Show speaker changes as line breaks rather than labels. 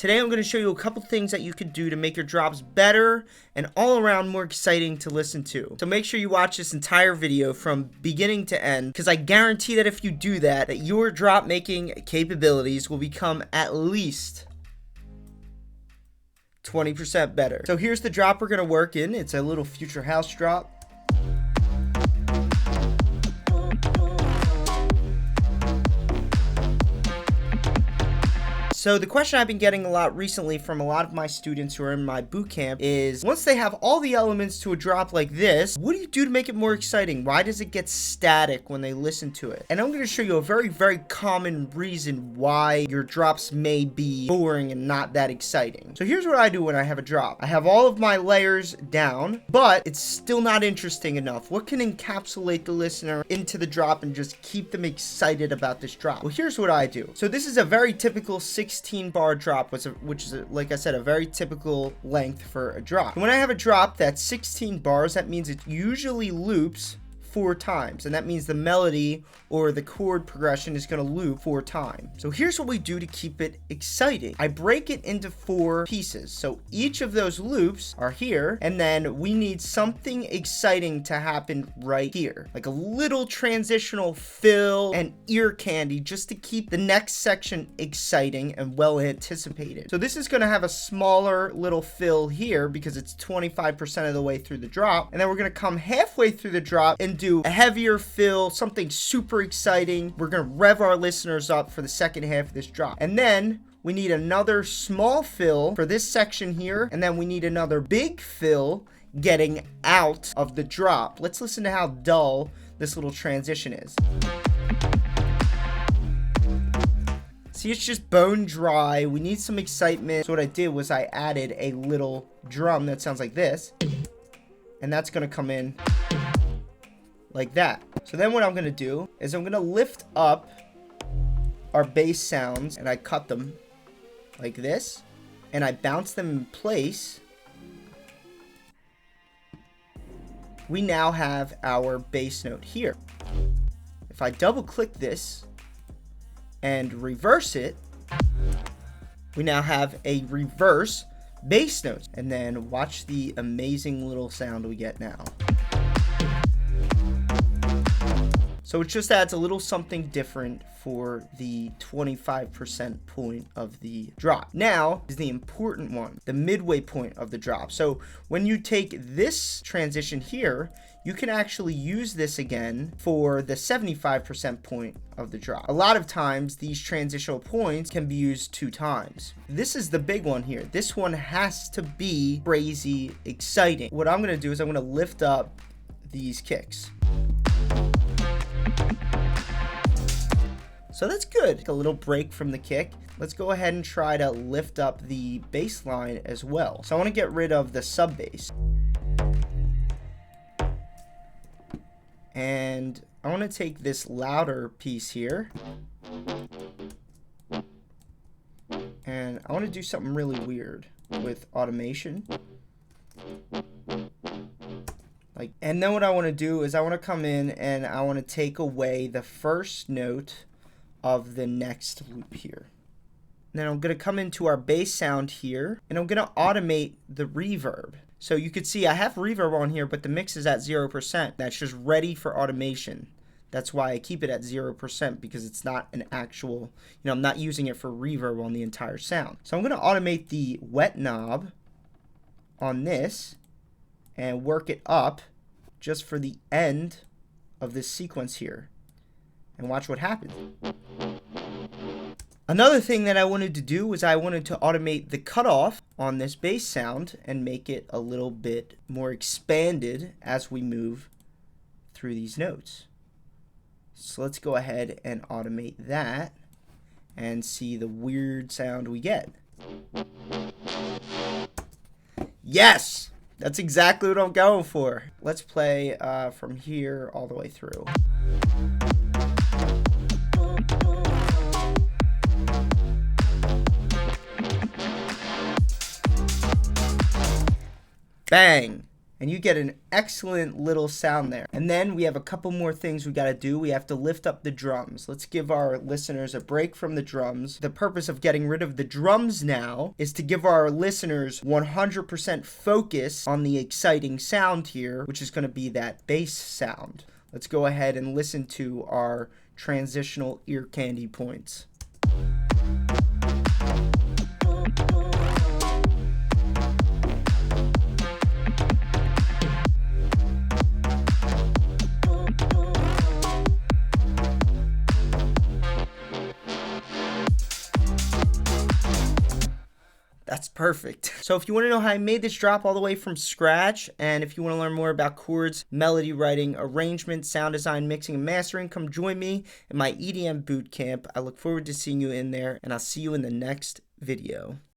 Today I'm going to show you a couple things that you can do to make your drops better and all around more exciting to listen to. So make sure you watch this entire video from beginning to end, because I guarantee that if you do that, your drop making capabilities will become at least 20% better. So here's the drop we're going to work in. It's a little future house drop. So the question I've been getting a lot recently from a lot of my students who are in my bootcamp is, once they have all the elements to a drop like this, what do you do to make it more exciting? Why does it get static when they listen to it? And I'm going to show you a very, very common reason why your drops may be boring and not that exciting. So here's what I do when I have a drop. I have all of my layers down, but it's still not interesting enough. What can encapsulate the listener into the drop and just keep them excited about this drop? Well, here's what I do. So this is a very typical 16 bar drop, which is like I said, a very typical length for a drop. And when I have a drop that's 16 bars, that means it usually loops 4 times, and that means the melody or the chord progression is going to loop 4 times. So here's what we do to keep it exciting. I break it into 4 pieces. So each of those loops are here, and then we need something exciting to happen right here, like a little transitional fill and ear candy, just to keep the next section exciting and well anticipated. So this is going to have a smaller little fill here because it's 25% of the way through the drop, and then we're going to come halfway through the drop and do a heavier fill, something super exciting. We're going to rev our listeners up for the second half of this drop. And then we need another small fill for this section here. And then we need another big fill getting out of the drop. Let's listen to how dull this little transition is. See, it's just bone dry. We need some excitement. So what I did was I added a little drum that sounds like this. And that's going to come in like that. So then what I'm going to do is I'm going to lift up our bass sounds, and I cut them like this, and I bounce them in place. We now have our bass note here. If I double click this and reverse it, we now have a reverse bass note. And then watch the amazing little sound we get now. So it just adds a little something different for the 25% point of the drop. Now is the important one, the midway point of the drop. So when you take this transition here, you can actually use this again for the 75% point of the drop. A lot of times these transitional points can be used 2 times. This is the big one here. This one has to be crazy exciting. What I'm gonna do is I'm gonna lift up these kicks. So that's good. A little break from the kick. Let's go ahead and try to lift up the bass line as well. So I want to get rid of the sub bass. And I want to take this louder piece here. And I want to do something really weird with automation. And then what I want to do is I want to come in and I want to take away the first note of the next loop here. And then I'm going to come into our bass sound here, and I'm going to automate the reverb. So you could see I have reverb on here, but the mix is at 0%. That's just ready for automation. That's why I keep it at 0%, because it's not an actual, I'm not using it for reverb on the entire sound. So I'm going to automate the wet knob on this and work it up just for the end of this sequence here. And watch what happens. Another thing that I wanted to do was I wanted to automate the cutoff on this bass sound and make it a little bit more expanded as we move through these notes. So let's go ahead and automate that and see the weird sound we get. Yes! That's exactly what I'm going for. Let's play from here all the way through. Bang! and you get an excellent little sound there. And then we have a couple more things we got to do. We have to lift up the drums. Let's give our listeners a break from the drums. The purpose of getting rid of the drums now is to give our listeners 100% focus on the exciting sound here, which is going to be that bass sound. Let's go ahead and listen to our transitional ear candy points. That's perfect. So if you want to know how I made this drop all the way from scratch, and if you want to learn more about chords, melody writing, arrangement, sound design, mixing, and mastering, come join me in my EDM bootcamp. I look forward to seeing you in there, and I'll see you in the next video.